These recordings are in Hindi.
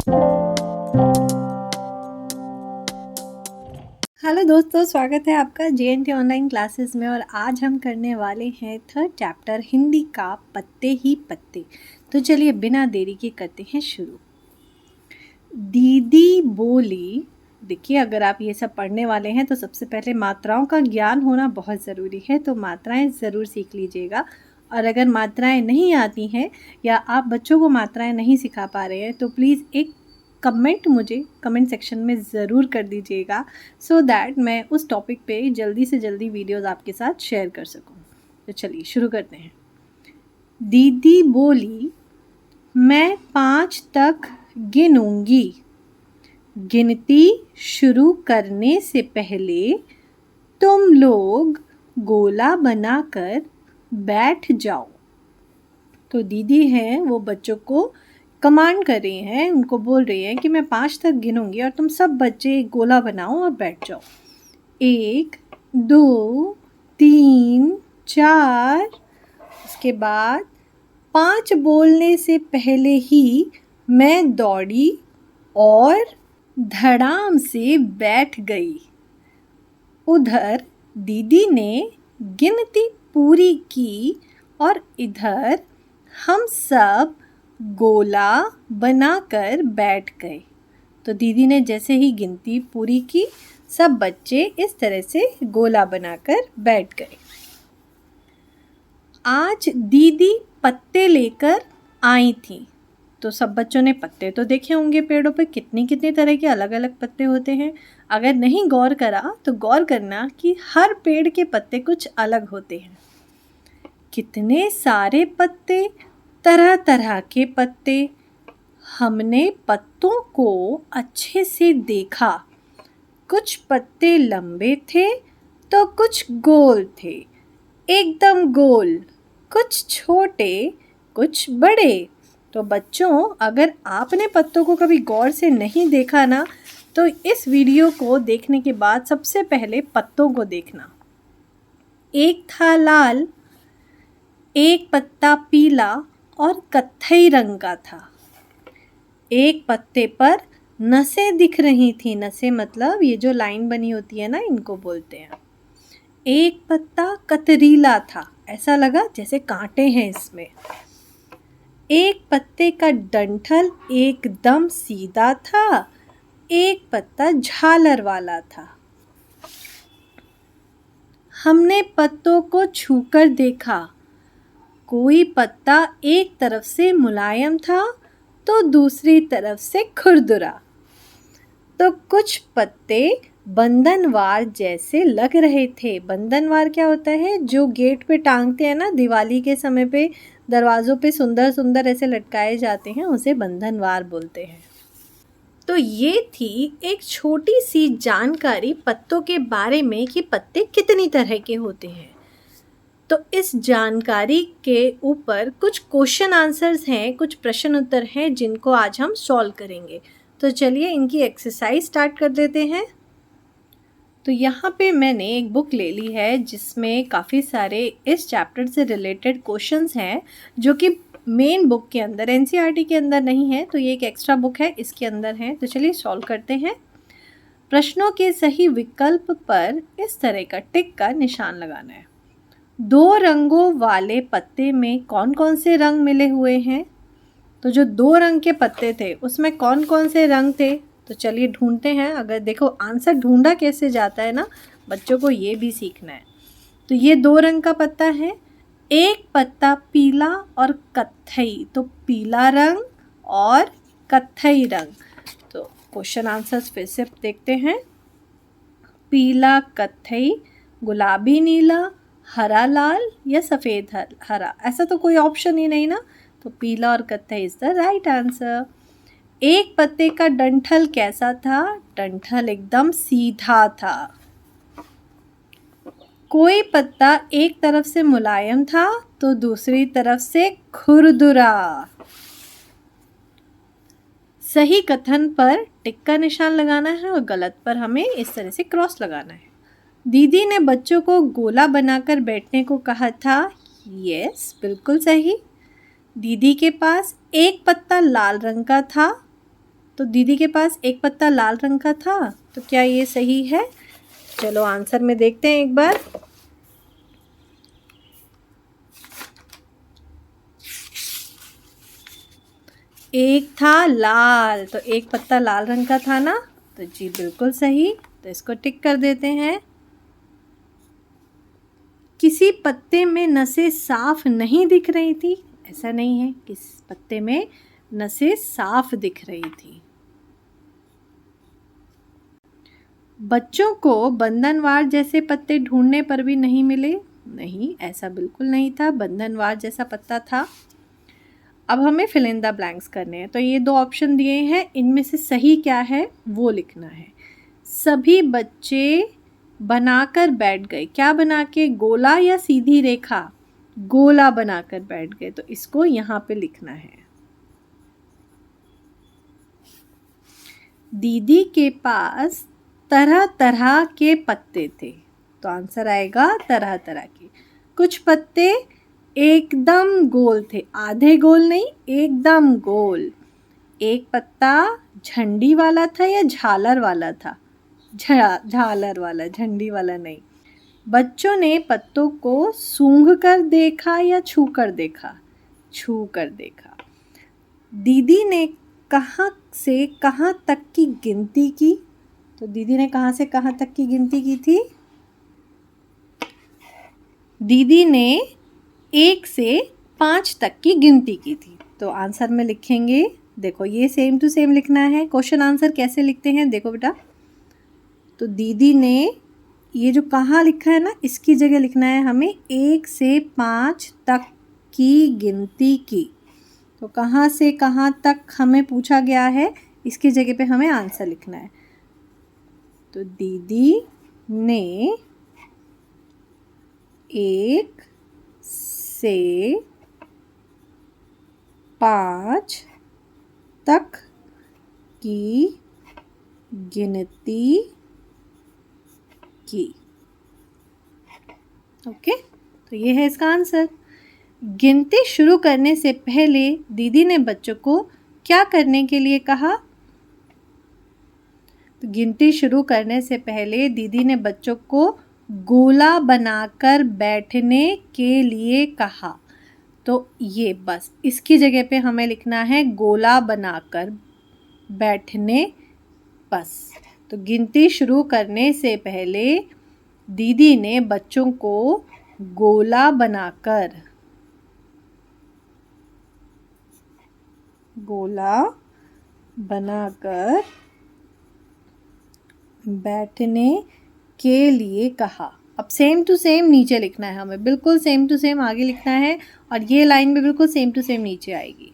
हेलो दोस्तों, स्वागत है आपका JNT ऑनलाइन क्लासेस में। और आज हम करने वाले हैं थर्ड चैप्टर हिंदी का पत्ते ही पत्ते। तो चलिए बिना देरी के करते हैं शुरू। दीदी बोली। देखिए, अगर आप ये सब पढ़ने वाले हैं तो सबसे पहले मात्राओं का ज्ञान होना बहुत ज़रूरी है, तो मात्राएं ज़रूर सीख लीजिएगा। और अगर मात्राएं नहीं आती हैं या आप बच्चों को मात्राएं नहीं सिखा पा रहे हैं तो प्लीज़ एक कमेंट मुझे कमेंट सेक्शन में ज़रूर कर दीजिएगा, सो दैट मैं उस टॉपिक पे जल्दी से जल्दी वीडियोस आपके साथ शेयर कर सकूं। तो चलिए शुरू करते हैं। दीदी बोली, मैं 5 तक गिनूंगी। गिनती शुरू करने से पहले तुम लोग गोला बनाकर बैठ जाओ। तो दीदी हैं वो बच्चों को कमांड कर रही हैं, उनको बोल रही हैं कि मैं 5 तक गिनूंगी और तुम सब बच्चे एक गोला बनाओ और बैठ जाओ। 1, 2, 3, 4। उसके बाद 5 बोलने से पहले ही मैं दौड़ी और धड़ाम से बैठ गई। उधर दीदी ने गिनती पूरी की और इधर हम सब गोला बनाकर बैठ गए। तो दीदी ने जैसे ही गिनती पूरी की, सब बच्चे इस तरह से गोला बनाकर बैठ गए। आज दीदी पत्ते लेकर आई थी। तो सब बच्चों ने पत्ते तो देखे होंगे पेड़ों पे, कितनी कितनी तरह के अलग अलग पत्ते होते हैं। अगर नहीं गौर करा तो गौर करना कि हर पेड़ के पत्ते कुछ अलग होते हैं। कितने सारे पत्ते, तरह तरह के पत्ते। हमने पत्तों को अच्छे से देखा। कुछ पत्ते लंबे थे तो कुछ गोल थे, एकदम गोल। कुछ छोटे, कुछ बड़े। तो बच्चों, अगर आपने पत्तों को कभी गौर से नहीं देखा ना, तो इस वीडियो को देखने के बाद सबसे पहले पत्तों को देखना। एक था लाल, एक पत्ता पीला और कत्थई रंग का था। एक पत्ते पर नसें दिख रही थी। नसें मतलब ये जो लाइन बनी होती है ना, इनको बोलते हैं। एक पत्ता कतरीला था, ऐसा लगा जैसे कांटे हैं इसमें। एक पत्ते का डंठल एकदम सीधा था, एक पत्ता झालर वाला था। हमने पत्तों को छूकर देखा। कोई पत्ता एक तरफ से मुलायम था तो दूसरी तरफ से खुरदुरा। तो कुछ पत्ते बंधनवार जैसे लग रहे थे। बंधनवार क्या होता है? जो गेट पे टांगते हैं ना, दिवाली के समय पे दरवाज़ों पे सुंदर सुंदर ऐसे लटकाए जाते हैं, उसे बंधनवार बोलते हैं। तो ये थी एक छोटी सी जानकारी पत्तों के बारे में कि पत्ते कितनी तरह के होते हैं। तो इस जानकारी के ऊपर कुछ क्वेश्चन आंसर्स हैं, कुछ प्रश्न उत्तर हैं जिनको आज हम सॉल्व करेंगे। तो चलिए इनकी एक्सरसाइज स्टार्ट कर देते हैं। तो यहाँ पे मैंने एक बुक ले ली है जिसमें काफ़ी सारे इस चैप्टर से रिलेटेड क्वेश्चंस हैं, जो कि मेन बुक के अंदर, NCERT के अंदर नहीं है। तो ये एक एक्स्ट्रा बुक है, इसके अंदर है। तो चलिए सॉल्व करते हैं। प्रश्नों के सही विकल्प पर इस तरह का टिक का निशान लगाना है। 2 रंगों वाले पत्ते में कौन कौन से रंग मिले हुए हैं? तो जो 2 रंग के पत्ते थे उसमें कौन कौन से रंग थे? तो चलिए ढूंढते हैं। अगर देखो आंसर ढूंढा कैसे जाता है ना, बच्चों को ये भी सीखना है। तो ये 2 रंग का पत्ता है। एक पत्ता पीला और कत्थई, तो पीला रंग और कत्थई रंग। तो क्वेश्चन आंसर्स फिर से देखते हैं। पीला कत्थई, गुलाबी नीला, हरा लाल या सफ़ेद हरा। ऐसा तो कोई ऑप्शन ही नहीं ना, तो पीला और कत्थई इज द राइट आंसर। एक पत्ते का डंठल कैसा था? डंठल एकदम सीधा था। कोई पत्ता एक तरफ से मुलायम था तो दूसरी तरफ से खुरदुरा। सही कथन पर टिक का निशान लगाना है और गलत पर हमें इस तरह से क्रॉस लगाना है। दीदी ने बच्चों को गोला बनाकर बैठने को कहा था। यस, बिल्कुल सही। दीदी के पास एक पत्ता लाल रंग का था। तो दीदी के पास एक पत्ता लाल रंग का था, तो क्या ये सही है? चलो आंसर में देखते हैं एक बार। एक था लाल, तो एक पत्ता लाल रंग का था ना, तो जी बिल्कुल सही, तो इसको टिक कर देते हैं। किसी पत्ते में नसें साफ नहीं दिख रही थी, ऐसा नहीं है, किस पत्ते में नसें साफ दिख रही थी। बच्चों को बंधनवार जैसे पत्ते ढूंढने पर भी नहीं मिले, नहीं, ऐसा बिल्कुल नहीं था, बंधनवार जैसा पत्ता था। अब हमें फिल इन द ब्लैंक्स करने हैं, तो ये दो ऑप्शन दिए हैं, इनमें से सही क्या है वो लिखना है। सभी बच्चे बनाकर बैठ गए, क्या बना के, गोला या सीधी रेखा? गोला बनाकर बैठ गए, तो इसको यहाँ पे लिखना है। दीदी के पास तरह तरह के पत्ते थे, तो आंसर आएगा तरह तरह के। कुछ पत्ते एकदम गोल थे, आधे गोल नहीं, एकदम गोल। एक पत्ता झंडी वाला था या झालर वाला था? झालर वाला, झंडी वाला नहीं। बच्चों ने पत्तों को सूंघ कर देखा या छू कर देखा? छू कर देखा। दीदी ने कहाँ से कहाँ तक की गिनती की? तो दीदी ने कहाँ से कहाँ तक की गिनती की थी? दीदी ने 1 से 5 तक की गिनती की थी, तो आंसर में लिखेंगे, देखो ये सेम टू सेम लिखना है। क्वेश्चन आंसर कैसे लिखते हैं देखो बेटा, तो दीदी ने ये जो कहाँ लिखा है ना, इसकी जगह लिखना है हमें 1 से 5 तक की गिनती की। तो कहाँ से कहाँ तक हमें पूछा गया है, इसकी जगह पे हमें आंसर लिखना है। तो दीदी ने 1 से 5 तक की गिनती की। ओके, तो ये है इसका आंसर। गिनती शुरू करने से पहले दीदी ने बच्चों को क्या करने के लिए कहा? तो गिनती शुरू करने से पहले दीदी ने बच्चों को गोला बनाकर बैठने के लिए कहा। तो ये बस इसकी जगह पे हमें लिखना है गोला बनाकर बैठने, बस। तो गिनती शुरू करने से पहले दीदी ने बच्चों को गोला बनाकर बैठने के लिए कहा। अब सेम टू सेम नीचे लिखना है हमें, बिल्कुल सेम टू सेम आगे लिखना है, और ये लाइन भी बिल्कुल सेम टू सेम नीचे आएगी।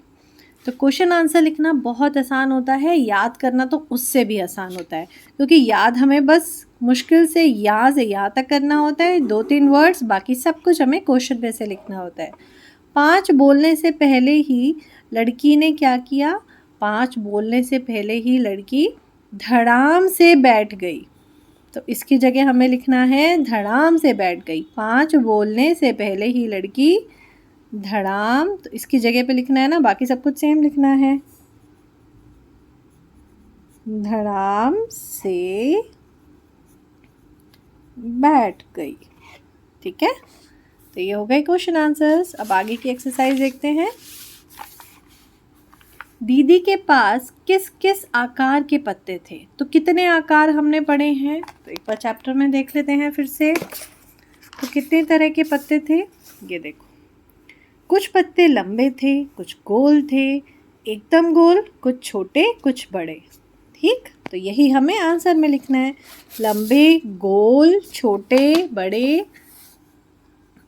तो क्वेश्चन आंसर लिखना बहुत आसान होता है, याद करना तो उससे भी आसान होता है, क्योंकि याद हमें बस मुश्किल से यहाँ तक करना होता है, 2-3 वर्ड्स, बाकी सब कुछ हमें क्वेश्चन में से लिखना होता है। 5 बोलने से पहले ही लड़की ने क्या किया? 5 बोलने से पहले ही लड़की धड़ाम से बैठ गई, तो इसकी जगह हमें लिखना है धड़ाम से बैठ गई। 5 बोलने से पहले ही लड़की धड़ाम, तो इसकी जगह पे लिखना है ना, बाकी सब कुछ सेम लिखना है, धड़ाम से बैठ गई। ठीक है, तो ये हो गए क्वेश्चन आंसर्स। अब आगे की एक्सरसाइज देखते हैं। दीदी के पास किस किस आकार के पत्ते थे? तो कितने आकार हमने पढ़े हैं, तो एक बार चैप्टर में देख लेते हैं फिर से। तो कितने तरह के पत्ते थे, ये देखो, कुछ पत्ते लंबे थे, कुछ गोल थे, एकदम गोल, कुछ छोटे, कुछ बड़े। ठीक, तो यही हमें आंसर में लिखना है, लंबे, गोल, छोटे, बड़े।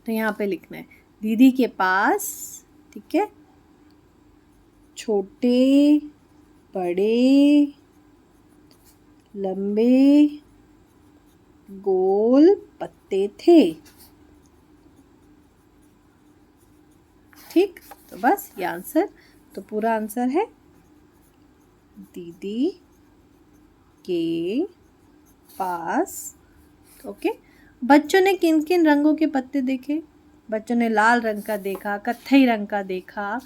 तो यहाँ पे लिखना है दीदी के पास, ठीक है, छोटे, बड़े, लंबे, गोल पत्ते थे। ठीक, तो बस ये आंसर, तो पूरा आंसर है दीदी के पास। ओके, बच्चों ने किन किन रंगों के पत्ते देखे? बच्चों ने लाल रंग का देखा, कत्थई रंग का देखा,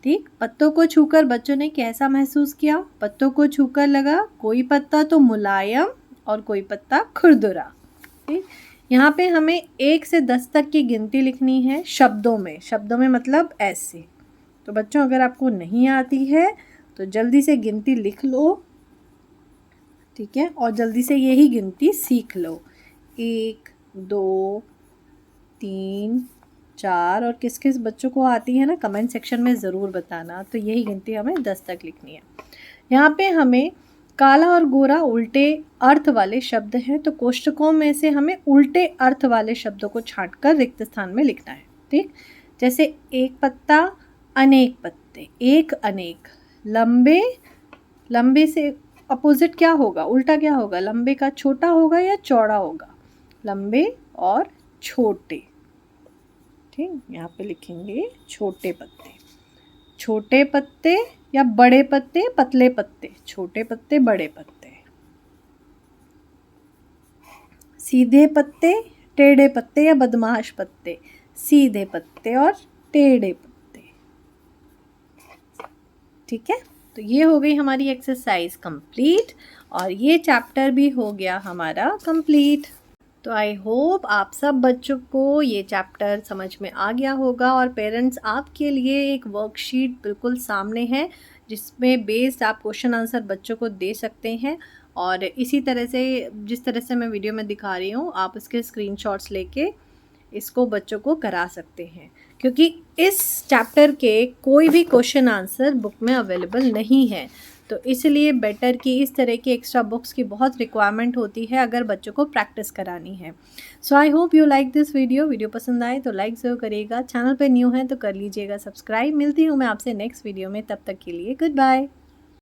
ठीक, पत्तों को छूकर बच्चों ने कैसा महसूस किया? पत्तों को छूकर लगा कोई पत्ता तो मुलायम और कोई पत्ता खुरदुरा। ठीक, यहाँ पे हमें 1 से 10 तक की गिनती लिखनी है शब्दों में मतलब ऐसे। तो बच्चों अगर आपको नहीं आती है तो जल्दी से गिनती लिख लो, ठीक है, और जल्दी से यही गिनती सीख लो। 1, 2, 3, 4 और किस किस बच्चों को आती है ना कमेंट सेक्शन में ज़रूर बताना। तो यही गिनती हमें 10 तक लिखनी है। यहाँ पे हमें काला और गोरा उल्टे अर्थ वाले शब्द हैं, तो कोष्ठकों में से हमें उल्टे अर्थ वाले शब्दों को छांटकर रिक्त स्थान में लिखना है। ठीक, जैसे एक पत्ता, अनेक पत्ते, एक अनेक। लंबे, लंबे से अपोजिट क्या होगा, उल्टा क्या होगा? लंबे का छोटा होगा या चौड़ा होगा? लंबे और छोटे। ठीक, यहाँ पे लिखेंगे छोटे पत्ते। छोटे पत्ते या बड़े पत्ते, पतले पत्ते, छोटे पत्ते, बड़े पत्ते। सीधे पत्ते, टेढ़े पत्ते या बदमाश पत्ते, सीधे पत्ते और टेढ़े पत्ते। ठीक है, तो ये हो गई हमारी एक्सरसाइज कंप्लीट और ये चैप्टर भी हो गया हमारा कंप्लीट। तो आई होप आप सब बच्चों को ये चैप्टर समझ में आ गया होगा और पेरेंट्स आपके लिए एक वर्कशीट बिल्कुल सामने है जिसमें बेस्ड आप क्वेश्चन आंसर बच्चों को दे सकते हैं। और इसी तरह से जिस तरह से मैं वीडियो में दिखा रही हूँ आप इसके स्क्रीनशॉट्स लेके इसको बच्चों को करा सकते हैं, क्योंकि इस चैप्टर के कोई भी क्वेश्चन आंसर बुक में अवेलेबल नहीं है। तो इसलिए बेटर कि इस तरह की एक्स्ट्रा बुक्स की बहुत रिक्वायरमेंट होती है अगर बच्चों को प्रैक्टिस करानी है। So I hope you like this video पसंद आए तो लाइक ज़रूर करिएगा, चैनल पे न्यू है तो कर लीजिएगा सब्सक्राइब। मिलती हूँ मैं आपसे नेक्स्ट वीडियो में, तब तक के लिए गुड बाय।